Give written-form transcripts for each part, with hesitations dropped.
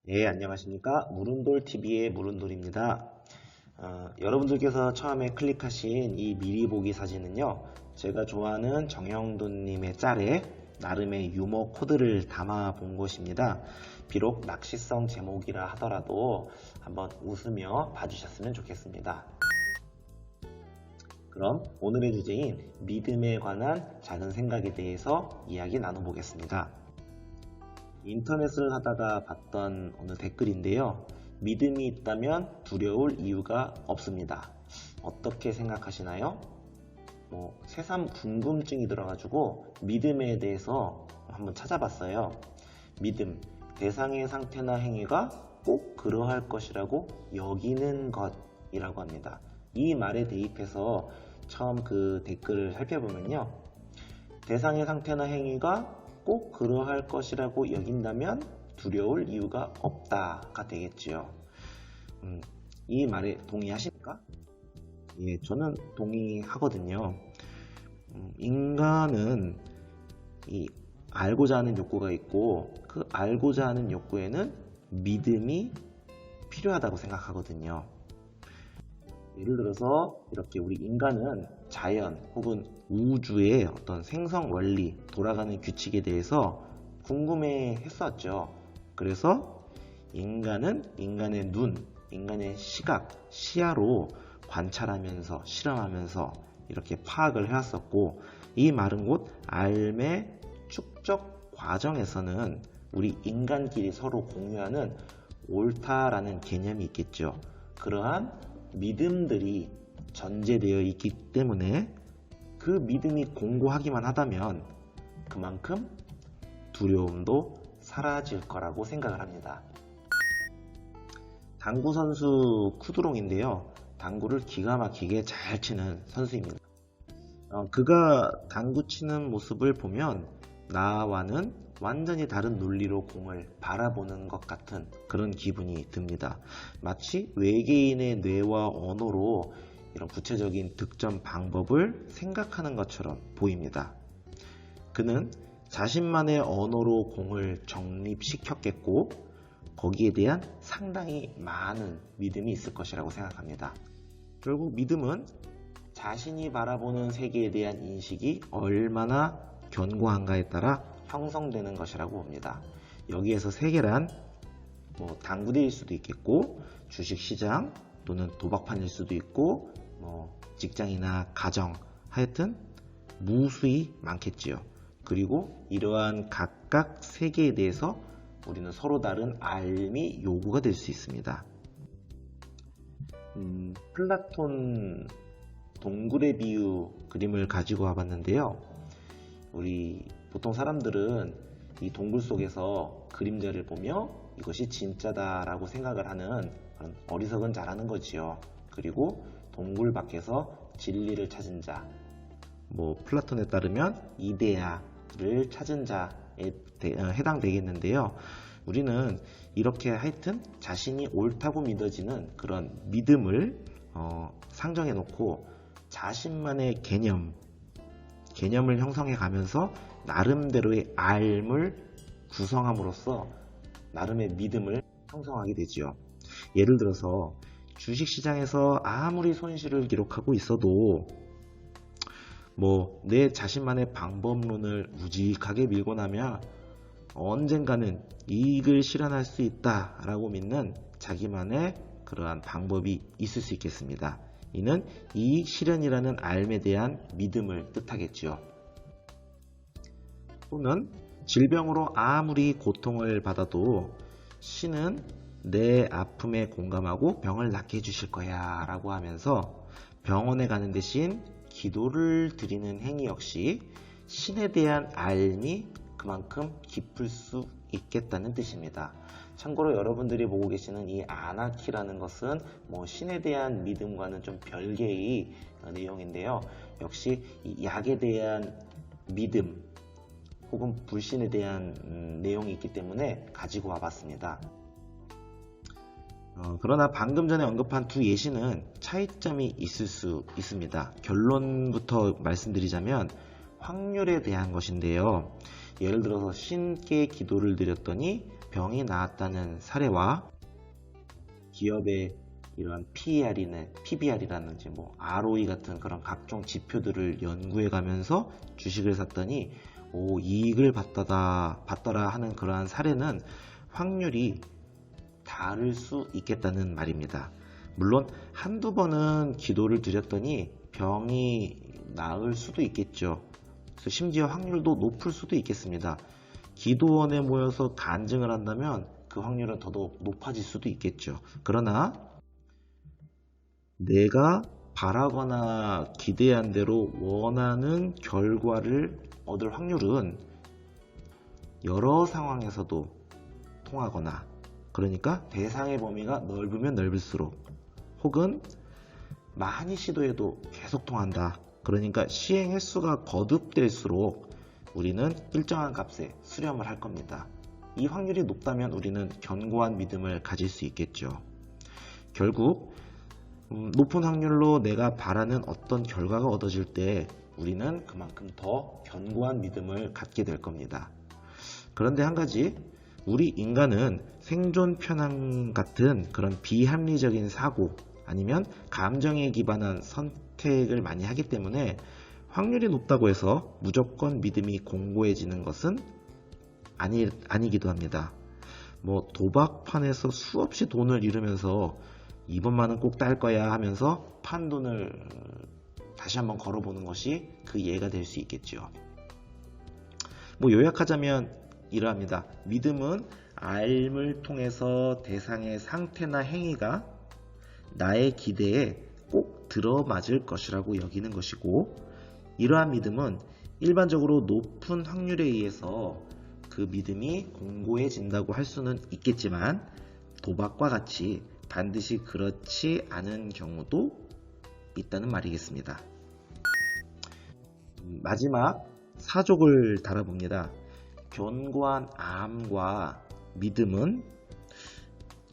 네, 안녕하십니까. 무른돌TV의 무른돌입니다. 여러분들께서 처음에 클릭하신 이 미리 보기 사진은요, 제가 좋아하는 정형돈님의 짤에 나름의 유머 코드를 담아 본 것입니다. 비록 낚시성 제목이라 하더라도 한번 웃으며 봐주셨으면 좋겠습니다. 그럼 오늘의 주제인 믿음에 관한 작은 생각에 대해서 이야기 나눠보겠습니다. 인터넷을 하다가 봤던 어느 댓글인데요. 믿음이 있다면 두려울 이유가 없습니다. 어떻게 생각하시나요? 새삼 궁금증이 들어가지고 믿음에 대해서 한번 찾아봤어요. 믿음, 대상의 상태나 행위가 꼭 그러할 것이라고 여기는 것이라고 합니다. 이 말에 대입해서 처음 그 댓글을 살펴보면요. 대상의 상태나 행위가 꼭 그러할 것이라고 여긴다면 두려울 이유가 없다가 되겠지요. 이 말에 동의하십니까? 예, 저는 동의하거든요. 인간은 이 알고자 하는 욕구가 있고 그 알고자 하는 욕구에는 믿음이 필요하다고 생각하거든요. 예를 들어서 이렇게 우리 인간은 자연 혹은 우주의 어떤 생성 원리, 돌아가는 규칙에 대해서 궁금해 했었죠. 그래서 인간은 인간의 눈, 인간의 시각, 시야로 관찰하면서 실험하면서 이렇게 파악을 해왔었고, 이 말은 곧 삶의 축적 과정에서는 우리 인간끼리 서로 공유하는 옳다라는 개념이 있겠죠. 그러한 믿음들이 전제되어 있기 때문에 그 믿음이 공고하기만 하다면 그만큼 두려움도 사라질 거라고 생각을 합니다. 당구 선수 쿠드롱인데요. 당구를 기가 막히게 잘 치는 선수입니다. 그가 당구 치는 모습을 보면 나와는 완전히 다른 논리로 공을 바라보는 것 같은 그런 기분이 듭니다. 마치 외계인의 뇌와 언어로 이런 구체적인 득점 방법을 생각하는 것처럼 보입니다. 그는 자신만의 언어로 공을 정립시켰겠고 거기에 대한 상당히 많은 믿음이 있을 것이라고 생각합니다. 결국 믿음은 자신이 바라보는 세계에 대한 인식이 얼마나 견고한가에 따라 형성되는 것이라고 봅니다. 여기에서 세계란 당구대일 수도 있겠고 주식시장 또는 도박판일 수도 있고 직장이나 가정 하여튼 무수히 많겠지요. 그리고 이러한 각각 세계에 대해서 우리는 서로 다른 알미 요구가 될 수 있습니다. 플라톤 동굴의 비유 그림을 가지고 와봤는데요. 우리 보통 사람들은 이 동굴 속에서 그림자를 보며 이것이 진짜다라고 생각을 하는 그런 어리석은 자라는 거지요. 그리고 동굴 밖에서 진리를 찾은 자, 플라톤에 따르면 이데아를 찾은 자에 해당되겠는데요. 우리는 이렇게 하여튼 자신이 옳다고 믿어지는 그런 믿음을 상정해 놓고 자신만의 개념을 형성해 가면서 나름대로의 알을 구성함으로써 나름의 믿음을 형성하게 되지요. 예를 들어서 주식시장에서 아무리 손실을 기록하고 있어도 내 자신만의 방법론을 우직하게 밀고 나면 언젠가는 이익을 실현할 수 있다라고 믿는 자기만의 그러한 방법이 있을 수 있겠습니다. 이는 이익 실현이라는 알에 대한 믿음을 뜻하겠죠. 또는 질병으로 아무리 고통을 받아도 신은 내 아픔에 공감하고 병을 낫게 해주실 거야 라고 하면서 병원에 가는 대신 기도를 드리는 행위 역시 신에 대한 알미 그만큼 깊을 수 있겠다는 뜻입니다. 참고로 여러분들이 보고 계시는 이 아나키라는 것은 신에 대한 믿음과는 좀 별개의 내용인데요. 역시 이 약에 대한 믿음 혹은 불신에 대한 내용이 있기 때문에 가지고 와봤습니다. 그러나 방금 전에 언급한 두 예시는 차이점이 있을 수 있습니다. 결론부터 말씀드리자면 확률에 대한 것인데요. 예를 들어서 신께 기도를 드렸더니 병이 나았다는 사례와 기업의 이러한 PBR이라든지 ROE 같은 그런 각종 지표들을 연구해 가면서 주식을 샀더니 이익을 봤더라 하는 그러한 사례는 확률이 다를 수 있겠다는 말입니다. 물론 한두 번은 기도를 드렸더니 병이 나을 수도 있겠죠. 그래서 심지어 확률도 높을 수도 있겠습니다. 기도원에 모여서 간증을 한다면 그 확률은 더더욱 높아질 수도 있겠죠. 그러나 내가 바라거나 기대한 대로 원하는 결과를 얻을 확률은 여러 상황에서도 통하거나, 그러니까 대상의 범위가 넓으면 넓을수록, 혹은 많이 시도해도 계속 통한다, 그러니까 시행 횟수가 거듭될수록 우리는 일정한 값에 수렴을 할 겁니다. 이 확률이 높다면 우리는 견고한 믿음을 가질 수 있겠죠. 결국 높은 확률로 내가 바라는 어떤 결과가 얻어질 때 우리는 그만큼 더 견고한 믿음을 갖게 될 겁니다. 그런데 한 가지, 우리 인간은 생존 편향 같은 그런 비합리적인 사고 아니면 감정에 기반한 선택을 많이 하기 때문에 확률이 높다고 해서 무조건 믿음이 공고해지는 것은 아니기도 합니다. 도박판에서 수없이 돈을 잃으면서 이번만은 꼭 딸 거야 하면서 판 돈을 다시 한번 걸어보는 것이 그 예가 될 수 있겠죠. 요약하자면 이러합니다. 믿음은 알을 통해서 대상의 상태나 행위가 나의 기대에 꼭 들어맞을 것이라고 여기는 것이고, 이러한 믿음은 일반적으로 높은 확률에 의해서 그 믿음이 공고해진다고 할 수는 있겠지만 도박과 같이 반드시 그렇지 않은 경우도 있다는 말이겠습니다. 마지막 사족을 달아봅니다. 견고한 암과 믿음은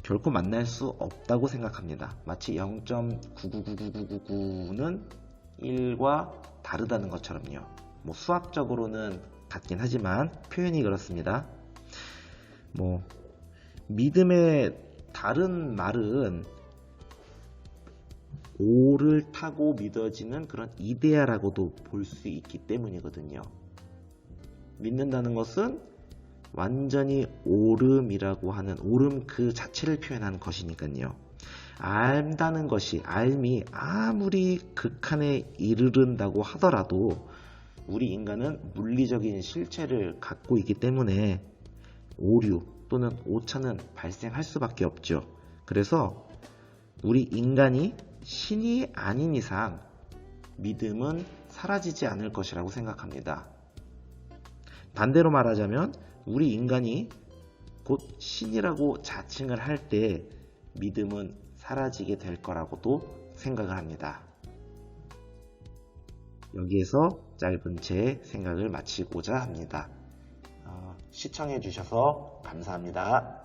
결코 만날 수 없다고 생각합니다. 마치 0.9999999는 1과 다르다는 것처럼요. 수학적으로는 같긴 하지만 표현이 그렇습니다. 믿음의 다른 말은 오를 타고 믿어지는 그런 이데아라고도 볼 수 있기 때문이거든요. 믿는다는 것은 완전히 옳음이라고 하는, 옳음 그 자체를 표현하는 것이니까요. 안다는 것이, 알미 아무리 극한에 이르른다고 하더라도 우리 인간은 물리적인 실체를 갖고 있기 때문에 오류 또는 오차는 발생할 수밖에 없죠. 그래서 우리 인간이 신이 아닌 이상 믿음은 사라지지 않을 것이라고 생각합니다. 반대로 말하자면 우리 인간이 곧 신이라고 자칭을 할 때 믿음은 사라지게 될 거라고도 생각을 합니다. 여기에서 짧은 제 생각을 마치고자 합니다. 시청해 주셔서 감사합니다.